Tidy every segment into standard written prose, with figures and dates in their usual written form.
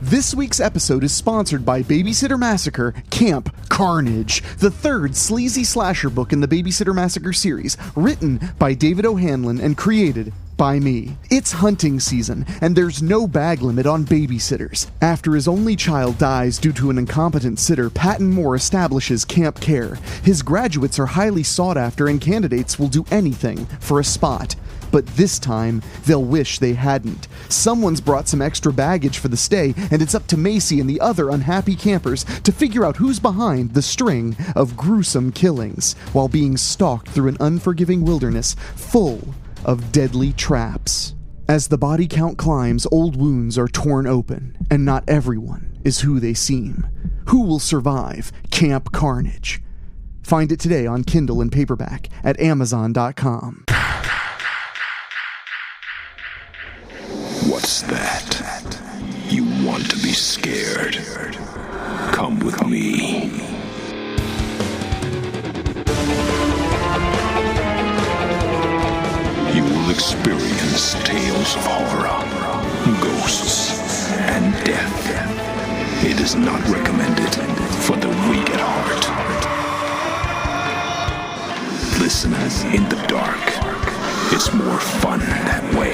This week's episode is sponsored by Babysitter Massacre Camp Carnage, the third sleazy slasher book in the Babysitter Massacre series, written by David O'Hanlon and created by me. It's hunting season, and there's no bag limit on babysitters. After his only child dies due to an incompetent sitter, Patton Moore establishes Camp Care. His graduates are highly sought after, and candidates will do anything for a spot. But this time, they'll wish they hadn't. Someone's brought some extra baggage for the stay, and it's up to Macy and the other unhappy campers to figure out who's behind the string of gruesome killings, while being stalked through an unforgiving wilderness full of deadly traps. As the body count climbs, old wounds are torn open, and not everyone is who they seem. Who will survive Camp Carnage? Find it today on Kindle and paperback at Amazon.com. What's that? You want to be scared? Come with me. You will experience tales of horror, ghosts, and death. It is not recommended for the weak at heart. Listen in the dark. It's more fun that way.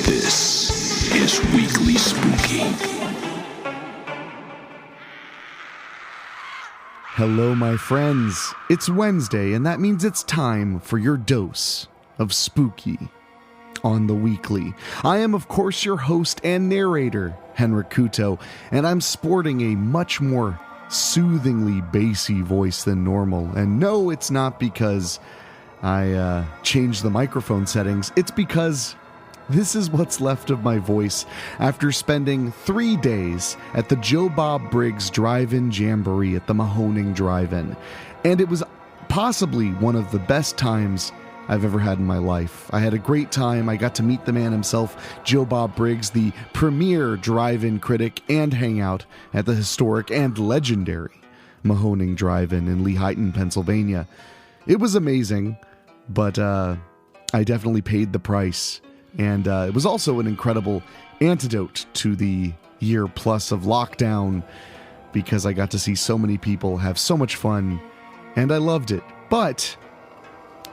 This is Weekly Spooky. Hello, my friends. It's Wednesday, and that means it's time for your dose of spooky on the Weekly. I am, of course, your host and narrator, Henrik Kuto, and I'm sporting a much more soothingly bassy voice than normal. And no, it's not because I changed the microphone settings. It's because this is what's left of my voice after spending 3 days at the Joe Bob Briggs Drive-In Jamboree at the Mahoning Drive-In. And it was possibly one of the best times I've ever had in my life. I had a great time. I got to meet the man himself, Joe Bob Briggs, the premier drive-in critic and hangout at the historic and legendary Mahoning Drive-In in Lehighton, Pennsylvania. It was amazing, but I definitely paid the price. And it was also an incredible antidote to the year plus of lockdown, because I got to see so many people have so much fun, and I loved it. But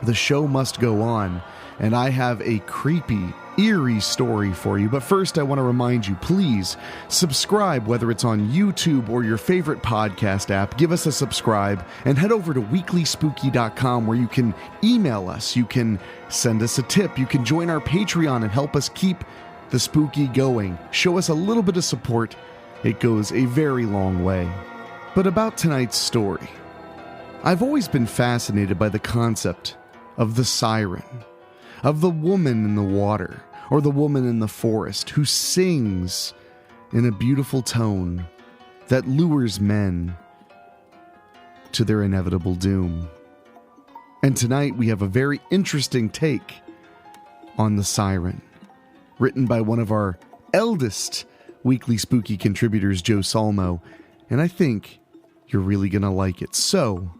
the show must go on, and I have a creepy, eerie story for you. But first, I want to remind you, please subscribe, whether it's on YouTube or your favorite podcast app. Give us a subscribe, and head over to WeeklySpooky.com, where you can email us, you can send us a tip, you can join our Patreon and help us keep the spooky going. Show us a little bit of support. It goes a very long way. But about tonight's story, I've always been fascinated by the concept of the siren, of the woman in the water, or the woman in the forest, who sings in a beautiful tone that lures men to their inevitable doom. And tonight we have a very interesting take on the siren, written by one of our eldest Weekly Spooky contributors, Joe Solmo, and I think you're really gonna like it. So,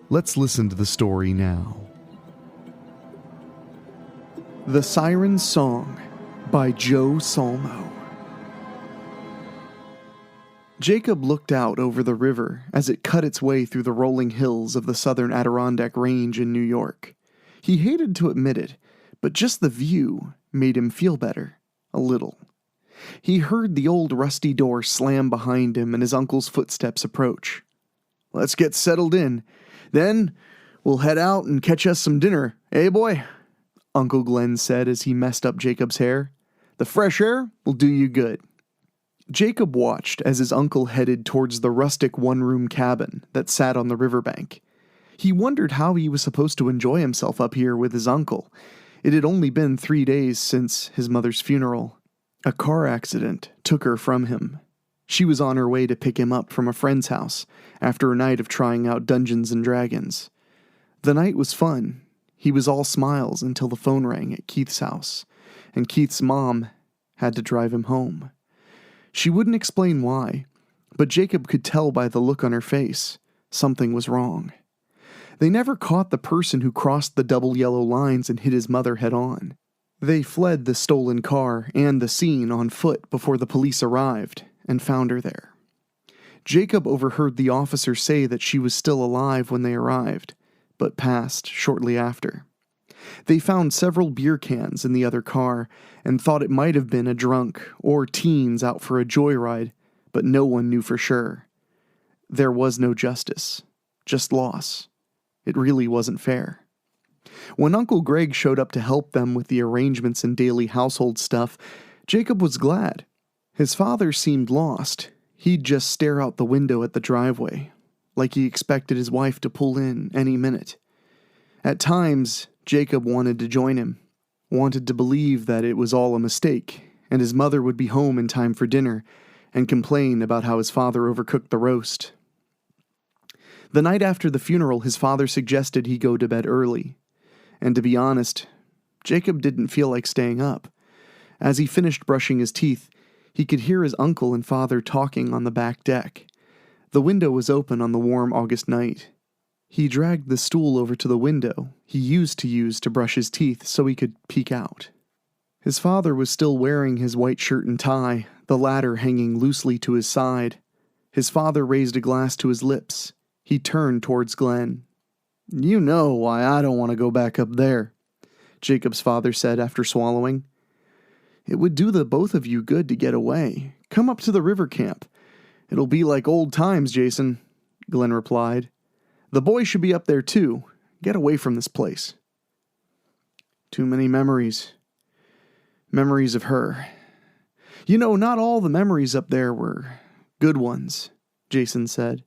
let's listen to the story now. The Siren's Song by Joe Solmo. Jacob looked out over the river as it cut its way through the rolling hills of the southern Adirondack Range in New York. He hated to admit it, but just the view made him feel better, a little. He heard the old rusty door slam behind him and his uncle's footsteps approach. "Let's get settled in. Then we'll head out and catch us some dinner, eh, boy?" Uncle Glenn said as he messed up Jacob's hair. "The fresh air will do you good." Jacob watched as his uncle headed towards the rustic one-room cabin that sat on the riverbank. He wondered how he was supposed to enjoy himself up here with his uncle. It had only been 3 days since his mother's funeral. A car accident took her from him. She was on her way to pick him up from a friend's house after a night of trying out Dungeons and Dragons. The night was fun. He was all smiles until the phone rang at Keith's house, and Keith's mom had to drive him home. She wouldn't explain why, but Jacob could tell by the look on her face something was wrong. They never caught the person who crossed the double yellow lines and hit his mother head on. They fled the stolen car and the scene on foot before the police arrived and found her there. Jacob overheard the officer say that she was still alive when they arrived, but passed shortly after. They found several beer cans in the other car and thought it might have been a drunk or teens out for a joyride, but no one knew for sure. There was no justice, just loss. It really wasn't fair. When Uncle Greg showed up to help them with the arrangements and daily household stuff, Jacob was glad. His father seemed lost. He'd just stare out the window at the driveway, like he expected his wife to pull in any minute. At times, Jacob wanted to join him, wanted to believe that it was all a mistake, and his mother would be home in time for dinner, and complain about how his father overcooked the roast. The night after the funeral, his father suggested he go to bed early. And to be honest, Jacob didn't feel like staying up. As he finished brushing his teeth, he could hear his uncle and father talking on the back deck. The window was open on the warm August night. He dragged the stool over to the window he used to use to brush his teeth so he could peek out. His father was still wearing his white shirt and tie, the latter hanging loosely to his side. His father raised a glass to his lips. He turned towards Glenn. "You know why I don't want to go back up there," Jacob's father said after swallowing. "It would do the both of you good to get away. Come up to the river camp. It'll be like old times, Jason," Glenn replied. "The boy should be up there too. Get away from this place." "Too many memories. Memories of her. You know, not all the memories up there were good ones," Jason said.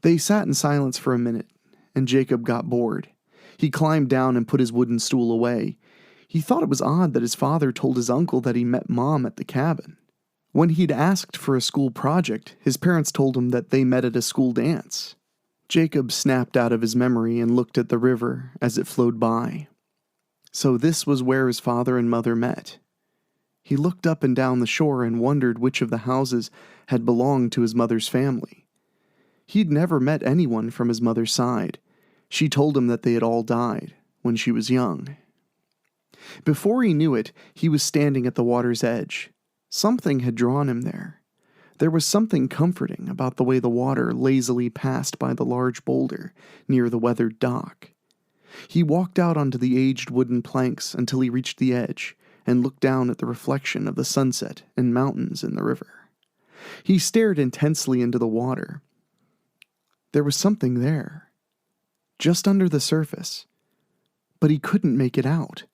They sat in silence for a minute, and Jacob got bored. He climbed down and put his wooden stool away. He thought it was odd that his father told his uncle that he met Mom at the cabin. When he'd asked for a school project, his parents told him that they met at a school dance. Jacob snapped out of his memory and looked at the river as it flowed by. So this was where his father and mother met. He looked up and down the shore and wondered which of the houses had belonged to his mother's family. He'd never met anyone from his mother's side. She told him that they had all died when she was young. Before he knew it, he was standing at the water's edge. Something had drawn him there. There was something comforting about the way the water lazily passed by the large boulder near the weathered dock. He walked out onto the aged wooden planks until he reached the edge and looked down at the reflection of the sunset and mountains in the river. He stared intensely into the water. There was something there, just under the surface, but he couldn't make it out.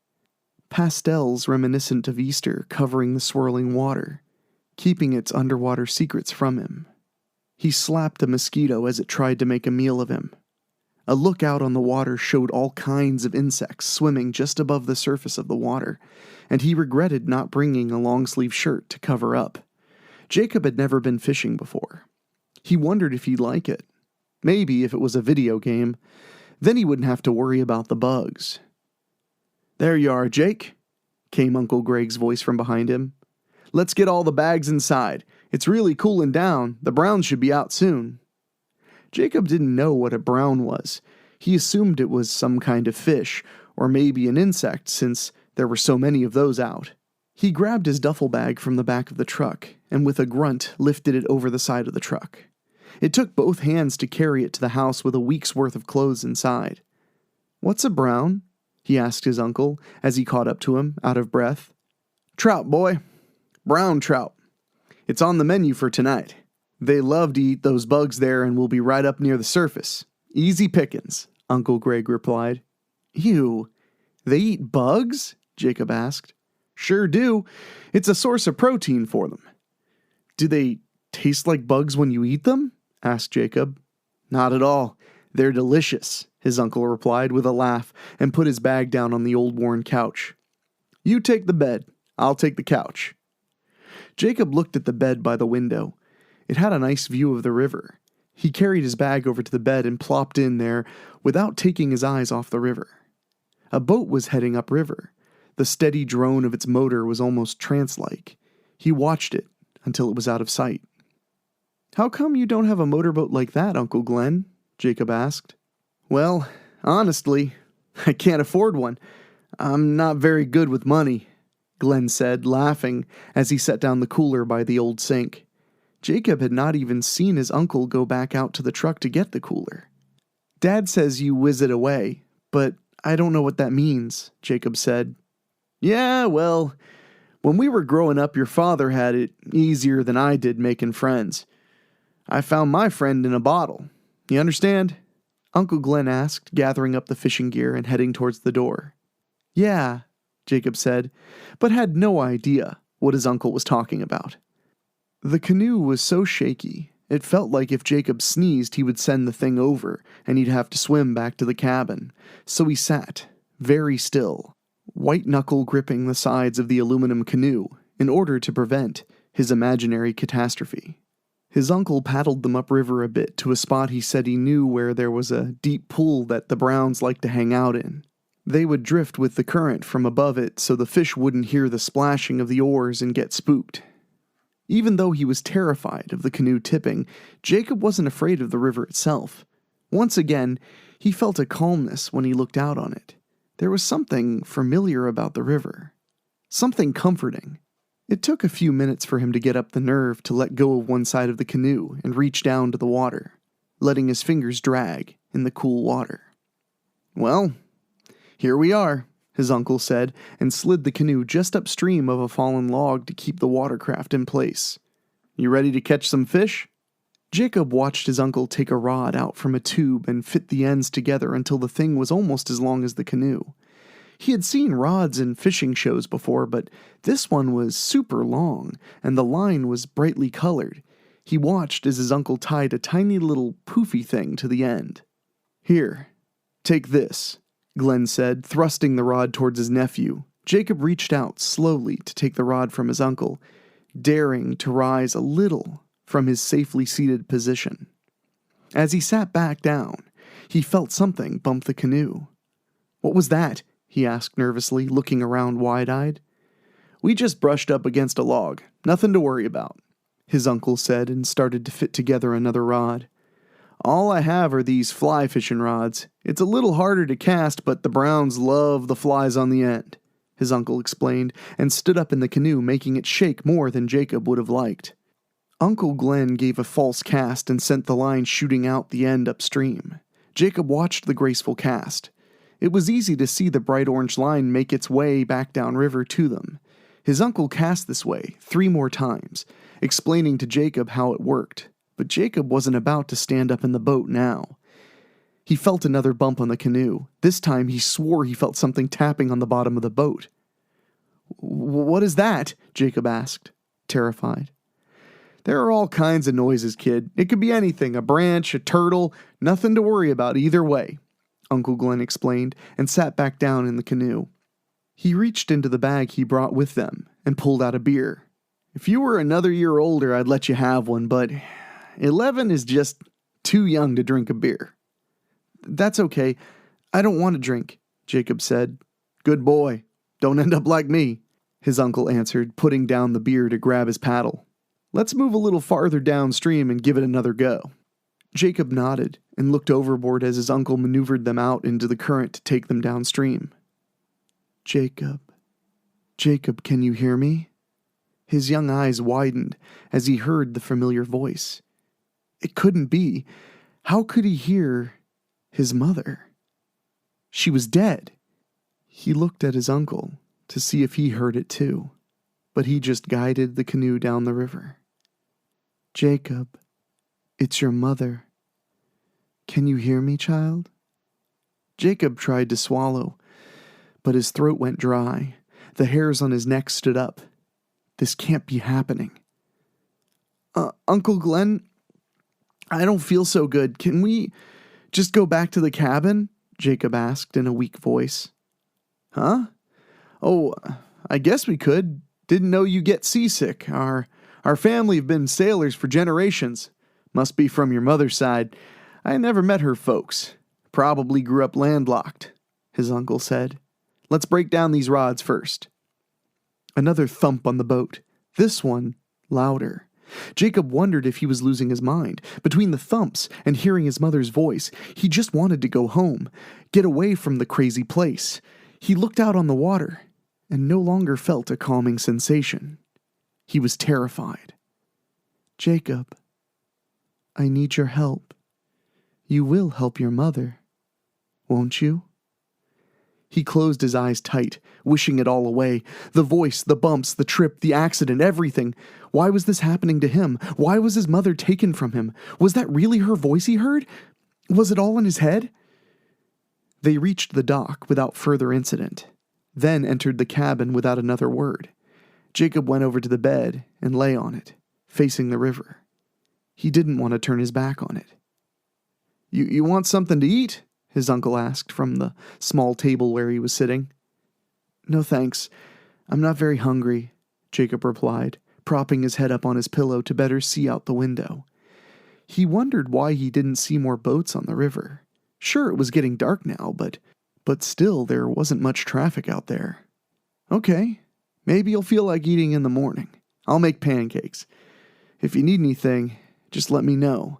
Pastels reminiscent of Easter covering the swirling water, keeping its underwater secrets from him. He slapped a mosquito as it tried to make a meal of him. A lookout on the water showed all kinds of insects swimming just above the surface of the water, and he regretted not bringing a long-sleeve shirt to cover up. Jacob had never been fishing before. He wondered if he'd like it. Maybe if it was a video game, then he wouldn't have to worry about the bugs. "There you are, Jake," came Uncle Greg's voice from behind him. "Let's get all the bags inside. It's really cooling down. The browns should be out soon." Jacob didn't know what a brown was. He assumed it was some kind of fish, or maybe an insect, since there were so many of those out. He grabbed his duffel bag from the back of the truck, and with a grunt lifted it over the side of the truck. It took both hands to carry it to the house with a week's worth of clothes inside. "What's a brown?" he asked his uncle as he caught up to him, out of breath. "Trout, boy. Brown trout. It's on the menu for tonight. They love to eat those bugs there and will be right up near the surface. Easy pickings," Uncle Greg replied. "Ew. They eat bugs?" Jacob asked. "Sure do. It's a source of protein for them." "Do they taste like bugs when you eat them?" asked Jacob. "Not at all. They're delicious," his uncle replied with a laugh and put his bag down on the old worn couch. "You take the bed. I'll take the couch." Jacob looked at the bed by the window. It had a nice view of the river. He carried his bag over to the bed and plopped in there without taking his eyes off the river. A boat was heading upriver. The steady drone of its motor was almost trance-like. He watched it until it was out of sight. "How come you don't have a motorboat like that, Uncle Glenn?" Jacob asked. "Well, honestly, I can't afford one. "I'm not very good with money," Glenn said, laughing as he set down the cooler by the old sink. Jacob had not even seen his uncle go back out to the truck to get the cooler. "Dad says you whiz it away, but I don't know what that means," Jacob said. "Yeah, well, when we were growing up, your father had it easier than I did making friends. I found my friend in a bottle. You understand?" Uncle Glenn asked, gathering up the fishing gear and heading towards the door. "Yeah," Jacob said, but had no idea what his uncle was talking about. The canoe was so shaky, it felt like if Jacob sneezed he would send the thing over, and he'd have to swim back to the cabin. So he sat, very still, white-knuckle gripping the sides of the aluminum canoe in order to prevent his imaginary catastrophe. His uncle paddled them upriver a bit to a spot he said he knew where there was a deep pool that the Browns liked to hang out in. They would drift with the current from above it so the fish wouldn't hear the splashing of the oars and get spooked. Even though he was terrified of the canoe tipping, Jacob wasn't afraid of the river itself. Once again, he felt a calmness when he looked out on it. There was something familiar about the river. Something comforting. It took a few minutes for him to get up the nerve to let go of one side of the canoe and reach down to the water, letting his fingers drag in the cool water. "Well, here we are," his uncle said, and slid the canoe just upstream of a fallen log to keep the watercraft in place. "You ready to catch some fish?" Jacob watched his uncle take a rod out from a tube and fit the ends together until the thing was almost as long as the canoe. He had seen rods in fishing shows before, but this one was super long, and the line was brightly colored. He watched as his uncle tied a tiny little poofy thing to the end. "Here, take this," Glenn said, thrusting the rod towards his nephew. Jacob reached out slowly to take the rod from his uncle, daring to rise a little from his safely seated position. As he sat back down, he felt something bump the canoe. "What was that?" he asked nervously, looking around wide-eyed. "We just brushed up against a log. Nothing to worry about," his uncle said, and started to fit together another rod. "All I have are these fly fishing rods. It's a little harder to cast, but the Browns love the flies on the end," his uncle explained, and stood up in the canoe, making it shake more than Jacob would have liked. Uncle Glenn gave a false cast and sent the line shooting out the end upstream. Jacob watched the graceful cast. It was easy to see the bright orange line make its way back downriver to them. His uncle cast this way 3 more times, explaining to Jacob how it worked. But Jacob wasn't about to stand up in the boat now. He felt another bump on the canoe. This time he swore he felt something tapping on the bottom of the boat. "What is that?" Jacob asked, terrified. "There are all kinds of noises, kid. It could be anything, a branch, a turtle, nothing to worry about either way," Uncle Glenn explained, and sat back down in the canoe. He reached into the bag he brought with them and pulled out a beer. "If you were another year older, I'd let you have one, but 11 is just too young to drink a beer." "That's okay. I don't want to drink," Jacob said. "Good boy. Don't end up like me," his uncle answered, putting down the beer to grab his paddle. "Let's move a little farther downstream and give it another go." Jacob nodded and looked overboard as his uncle maneuvered them out into the current to take them downstream. Jacob, can you hear me?" His young eyes widened as he heard the familiar voice. It couldn't be. How could he hear his mother? She was dead. He looked at his uncle to see if he heard it too, but he just guided the canoe down the river. "Jacob, it's your mother. Can you hear me, child?" Jacob tried to swallow, but his throat went dry. The hairs on his neck stood up. This can't be happening. Uncle Glenn, I don't feel so good. Can we just go back to the cabin?" Jacob asked in a weak voice. "Huh? Oh, I guess we could. Didn't know you get seasick. Our family have been sailors for generations. Must be from your mother's side. I never met her folks. Probably grew up landlocked," his uncle said. "Let's break down these rods first." Another thump on the boat, this one louder. Jacob wondered if he was losing his mind. Between the thumps and hearing his mother's voice, he just wanted to go home, get away from the crazy place. He looked out on the water and no longer felt a calming sensation. He was terrified. Jacob, I need your help. You will help your mother, won't you? He closed his eyes tight, wishing it all away. The voice, the bumps, the trip, the accident, everything. Why was this happening to him? Why was his mother taken from him? Was that really her voice he heard? Was it all in his head? They reached the dock without further incident, then entered the cabin without another word. Jacob went over to the bed and lay on it, facing the river. He didn't want to turn his back on it. You want something to eat? His uncle asked from the small table where he was sitting. No thanks. I'm not very hungry, Jacob replied, propping his head up on his pillow to better see out the window. He wondered why he didn't see more boats on the river. Sure, it was getting dark now, but still there wasn't much traffic out there. Okay, maybe you'll feel like eating in the morning. I'll make pancakes. If you need anything, just let me know.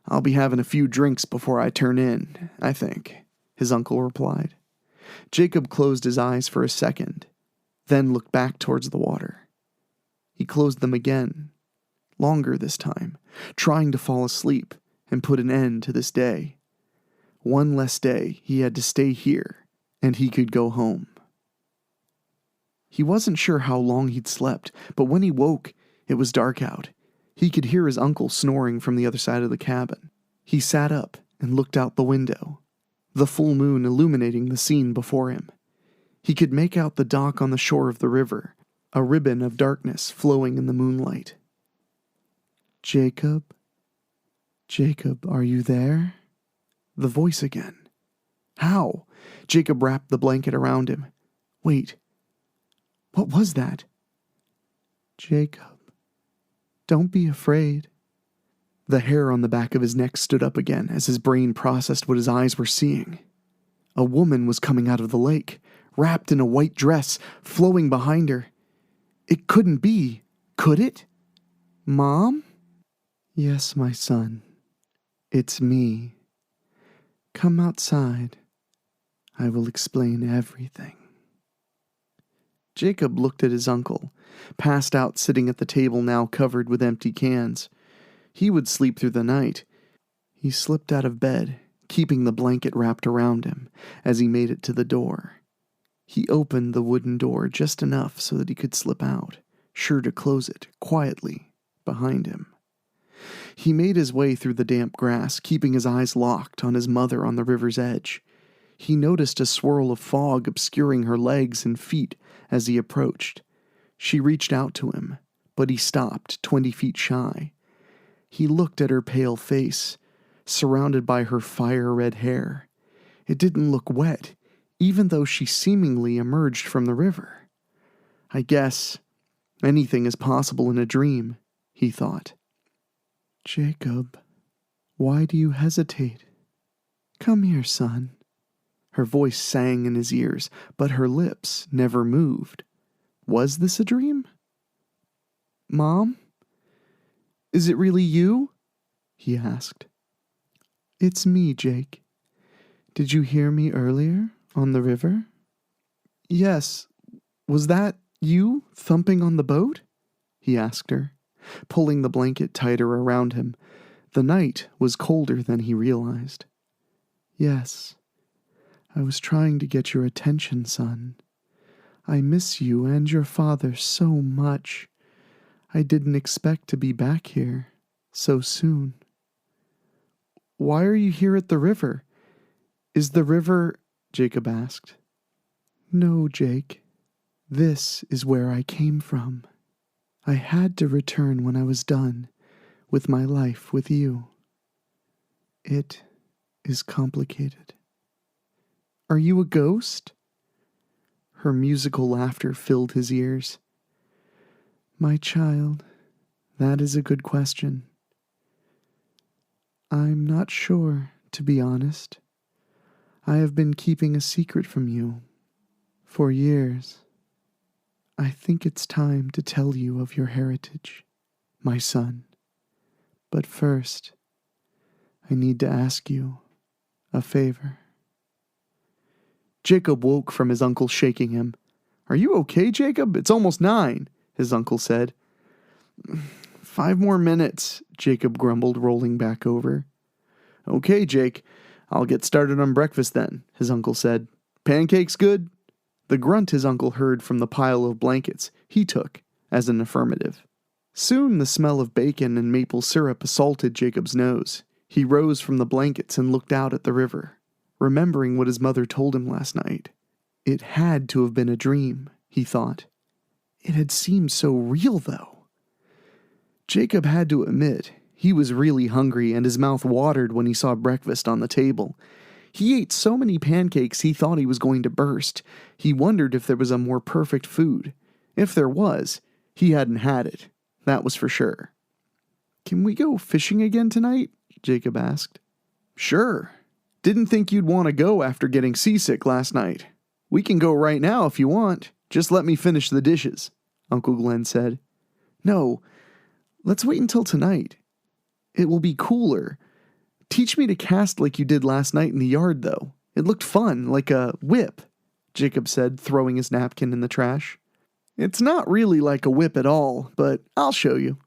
I'll be having a few drinks before I turn in, I think, his uncle replied. Jacob closed his eyes for a second, then looked back towards the water. He closed them again, longer this time, trying to fall asleep and put an end to this day. One less day he had to stay here, and he could go home. He wasn't sure how long he'd slept, but when he woke, it was dark out. He could hear his uncle snoring from the other side of the cabin. He sat up and looked out the window, the full moon illuminating the scene before him. He could make out the dock on the shore of the river, a ribbon of darkness flowing in the moonlight. Jacob? Jacob, are you there? The voice again. How? Jacob wrapped the blanket around him. Wait. What was that? Jacob. Don't be afraid. The hair on the back of his neck stood up again as his brain processed what his eyes were seeing. A woman was coming out of the lake, wrapped in a white dress, flowing behind her. It couldn't be, could it? Mom? Yes, my son. It's me. Come outside. I will explain everything. Jacob looked at his uncle, passed out sitting at the table now covered with empty cans. He would sleep through the night. He slipped out of bed, keeping the blanket wrapped around him, as he made it to the door. He opened the wooden door just enough so that he could slip out, sure to close it, quietly, behind him. He made his way through the damp grass, keeping his eyes locked on his mother on the river's edge. He noticed a swirl of fog obscuring her legs and feet as he approached. She reached out to him, but he stopped 20 feet shy. He looked at her pale face, surrounded by her fire-red hair. It didn't look wet, even though she seemingly emerged from the river. I guess anything is possible in a dream, he thought. Jacob, why do you hesitate? Come here, son. Her voice sang in his ears, but her lips never moved. Was this a dream? Mom? Is it really you? He asked. It's me, Jake. Did you hear me earlier on the river? Yes. Was that you thumping on the boat? He asked her, pulling the blanket tighter around him. The night was colder than he realized. Yes. I was trying to get your attention, son. I miss you and your father so much. I didn't expect to be back here so soon. Why are you here at the river? Is the river... Jacob asked. No, Jake. This is where I came from. I had to return when I was done with my life with you. It is complicated. Are you a ghost? Her musical laughter filled his ears. My child, that is a good question. I'm not sure, to be honest. I have been keeping a secret from you for years. I think it's time to tell you of your heritage, my son. But first, I need to ask you a favor. Jacob woke from his uncle shaking him. "Are you okay, Jacob? It's almost 9, his uncle said. 5 more minutes, Jacob grumbled, rolling back over. "Okay, Jake, I'll get started on breakfast then," his uncle said. "Pancakes good?" The grunt his uncle heard from the pile of blankets he took as an affirmative. Soon the smell of bacon and maple syrup assaulted Jacob's nose. He rose from the blankets and looked out at the river, remembering what his mother told him last night. It had to have been a dream, he thought. It had seemed so real, though. Jacob had to admit he was really hungry, and his mouth watered when he saw breakfast on the table. He ate so many pancakes he thought he was going to burst. He wondered if there was a more perfect food. If there was, he hadn't had it. That was for sure. "Can we go fishing again tonight?" Jacob asked. "Sure. Didn't think you'd want to go after getting seasick last night. We can go right now if you want. Just let me finish the dishes," Uncle Glenn said. "No, let's wait until tonight. It will be cooler. Teach me to cast like you did last night in the yard, though. It looked fun, like a whip," Jacob said, throwing his napkin in the trash. "It's not really like a whip at all, but I'll show you.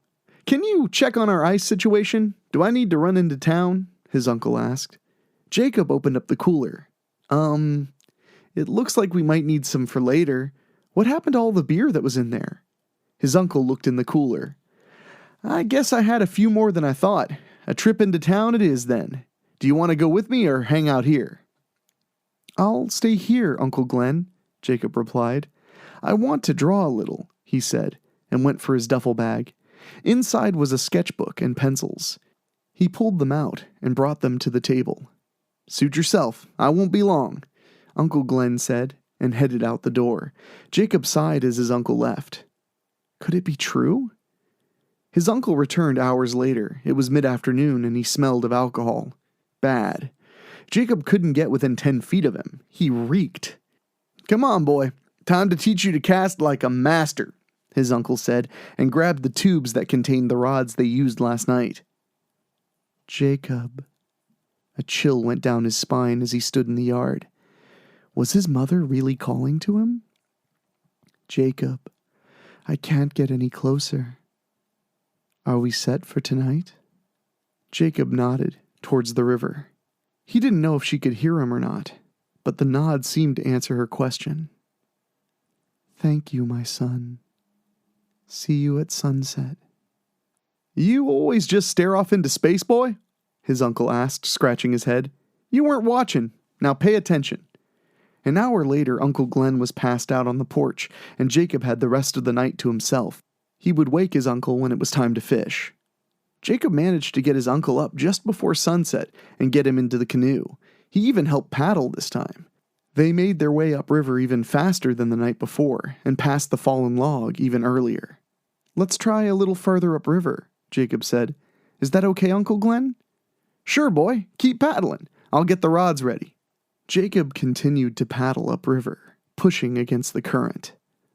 Can you check on our ice situation? Do I need to run into town?" his uncle asked. Jacob opened up the cooler. It looks like we might need some for later. What happened to all the beer that was in there?" His uncle looked in the cooler. "I guess I had a few more than I thought. A trip into town it is, then. Do you want to go with me or hang out here?" "I'll stay here, Uncle Glenn," Jacob replied. "I want to draw a little," he said, and went for his duffel bag. Inside was a sketchbook and pencils. He pulled them out and brought them to the table. "Suit yourself. I won't be long," Uncle Glenn said, and headed out the door. Jacob sighed as his uncle left. Could it be true? His uncle returned hours later. It was mid-afternoon, and he smelled of alcohol. Bad. Jacob couldn't get within 10 feet of him. He reeked. "Come on, boy. Time to teach you to cast like a master," his uncle said, and grabbed the tubes that contained the rods they used last night. Jacob. A chill went down his spine as he stood in the yard. Was his mother really calling to him? "Jacob, I can't get any closer. Are we set for tonight?" Jacob nodded towards the river. He didn't know if she could hear him or not, but the nod seemed to answer her question. "Thank you, my son. See you at sunset." "You always just stare off into space, boy?" his uncle asked, scratching his head. "You weren't watching. Now pay attention." An hour later, Uncle Glenn was passed out on the porch, and Jacob had the rest of the night to himself. He would wake his uncle when it was time to fish. Jacob managed to get his uncle up just before sunset and get him into the canoe. He even helped paddle this time. They made their way upriver even faster than the night before, and passed the fallen log even earlier. "Let's try a little further upriver," Jacob said. "Is that okay, Uncle Glenn?" "Sure, boy. Keep paddling. I'll get the rods ready." Jacob continued to paddle upriver, pushing against the current.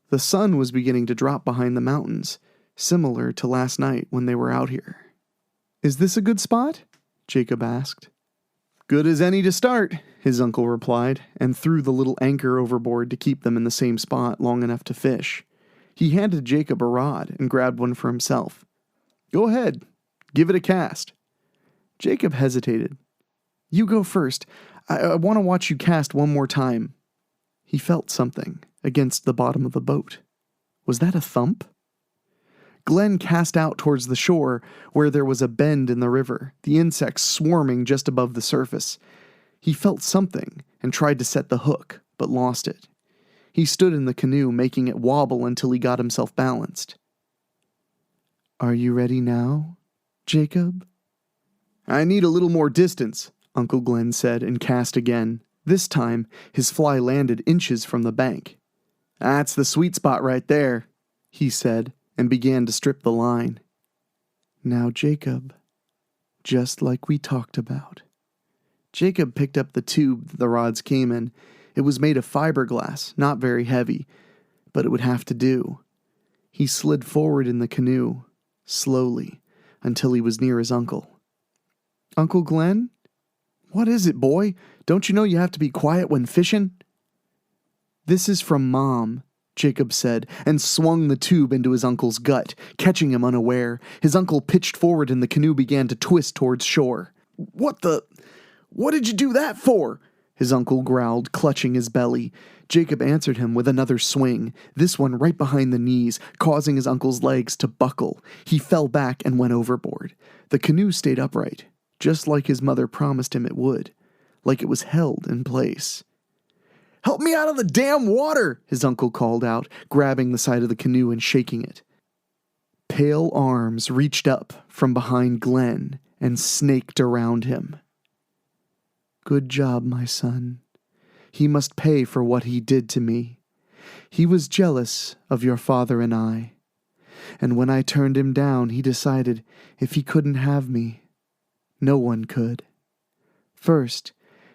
The sun was beginning to drop behind the mountains, similar to last night when they were out here. "Is this a good spot?" Jacob asked. "Good as any to start," his uncle replied, and threw the little anchor overboard to keep them in the same spot long enough to fish. He handed Jacob a rod and grabbed one for himself. "Go ahead. Give it a cast." Jacob hesitated. "You go first. I want to watch you cast one more time." He felt something against the bottom of the boat. Was that a thump? Glenn cast out towards the shore, where there was a bend in the river, the insects swarming just above the surface. He felt something and tried to set the hook, but lost it. He stood in the canoe, making it wobble until he got himself balanced. "Are you ready now, Jacob?" "I need a little more distance," Uncle Glenn said, and cast again. This time, his fly landed inches from the bank. "That's the sweet spot right there," he said, and began to strip the line. "Now, Jacob, just like we talked about." Jacob picked up the tube the rods came in. It was made of fiberglass, not very heavy, but it would have to do. He slid forward in the canoe, slowly, until he was near his uncle. "Uncle Glenn?" "What is it, boy? Don't you know you have to be quiet when fishing?" "This is from Mom," Jacob said, and swung the tube into his uncle's gut, catching him unaware. His uncle pitched forward and the canoe began to twist towards shore. What did you do that for?" his uncle growled, clutching his belly. Jacob answered him with another swing, this one right behind the knees, causing his uncle's legs to buckle. He fell back and went overboard. The canoe stayed upright, just like his mother promised him it would, like it was held in place. "Help me out of the damn water," his uncle called out, grabbing the side of the canoe and shaking it. Pale arms reached up from behind Glenn and snaked around him. "Good job, my son. He must pay for what he did to me. He was jealous of your father and I. And when I turned him down, he decided if he couldn't have me, no one could. First,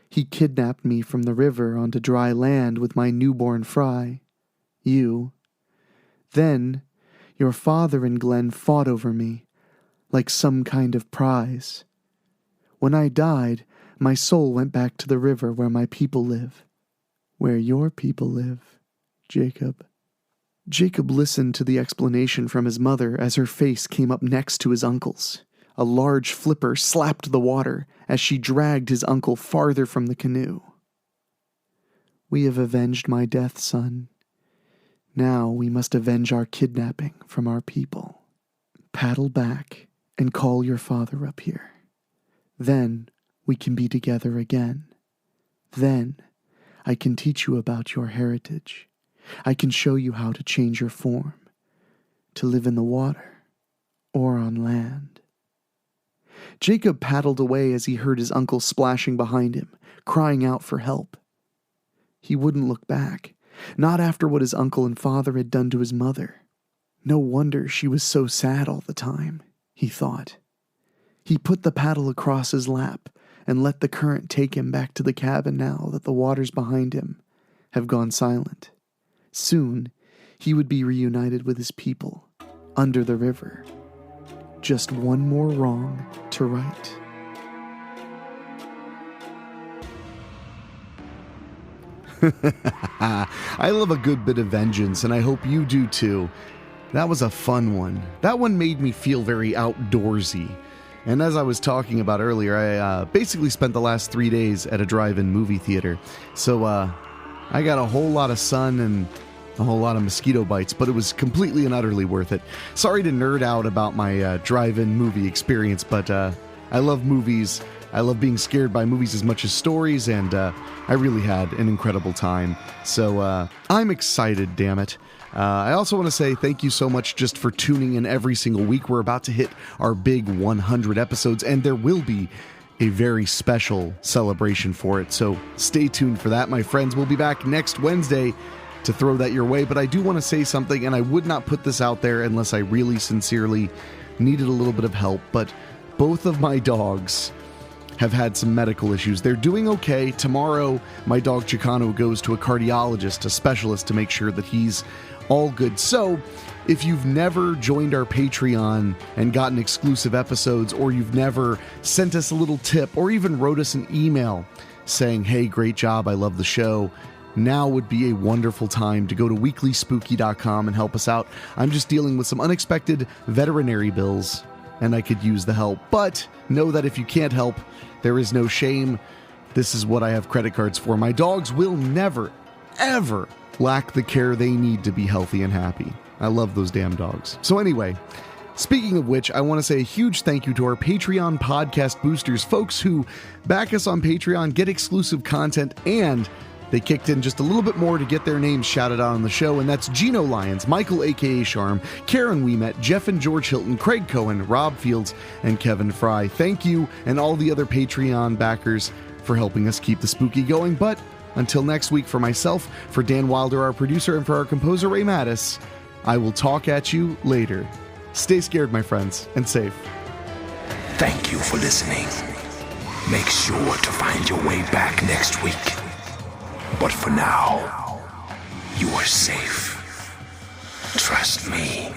he kidnapped me from the river onto dry land with my newborn fry, you. Then, your father and Glenn fought over me, like some kind of prize. When I died, my soul went back to the river where my people live. Where your people live, Jacob." Jacob listened to the explanation from his mother as her face came up next to his uncle's. A large flipper slapped the water as she dragged his uncle farther from the canoe. "We have avenged my death, son. Now we must avenge our kidnapping from our people. Paddle back and call your father up here. Then we can be together again. Then I can teach you about your heritage. I can show you how to change your form, to live in the water or on land." Jacob paddled away as he heard his uncle splashing behind him, crying out for help. He wouldn't look back, not after what his uncle and father had done to his mother. No wonder she was so sad all the time, he thought. He put the paddle across his lap and let the current take him back to the cabin now that the waters behind him have gone silent. Soon, he would be reunited with his people, under the river. Just one more wrong to right. I love a good bit of vengeance, and I hope you do too. That was a fun one. That one made me feel very outdoorsy. And as I was talking about earlier, I basically spent the last 3 days at a drive-in movie theater. So I got a whole lot of sun and a whole lot of mosquito bites, but it was completely and utterly worth it. Sorry to nerd out about my drive-in movie experience, but I love movies. I love being scared by movies as much as stories, and I really had an incredible time. So I'm excited, damn it. I also want to say thank you so much just for tuning in every single week. We're about to hit our big 100 episodes, and there will be a very special celebration for it. So stay tuned for that, my friends. We'll be back next Wednesday to throw that your way. But I do want to say something, and I would not put this out there unless I really sincerely needed a little bit of help. But both of my dogs have had some medical issues. They're doing okay. Tomorrow, my dog Chicano goes to a cardiologist, a specialist, to make sure that he's all good. So, if you've never joined our Patreon and gotten exclusive episodes, or you've never sent us a little tip, or even wrote us an email saying, "Hey, great job, I love the show," now would be a wonderful time to go to WeeklySpooky.com and help us out. I'm just dealing with some unexpected veterinary bills, and I could use the help. But know that if you can't help, there is no shame. This is what I have credit cards for. My dogs will never, ever lack the care they need to be healthy and happy. I love those damn dogs. So anyway, speaking of which, I want to say a huge thank you to our Patreon podcast boosters, folks who back us on Patreon, get exclusive content, and they kicked in just a little bit more to get their names shouted out on the show, and that's Gino Lyons, Michael aka Sharm, Karen Weemet, Jeff and George Hilton, Craig Cohen, Rob Fields, and Kevin Fry. Thank you, and all the other Patreon backers, for helping us keep the spooky going. But until next week, for myself, for Dan Wilder, our producer, and for our composer, Ray Mattis, I will talk at you later. Stay scared, my friends, and safe. Thank you for listening. Make sure to find your way back next week. But for now, you are safe. Trust me.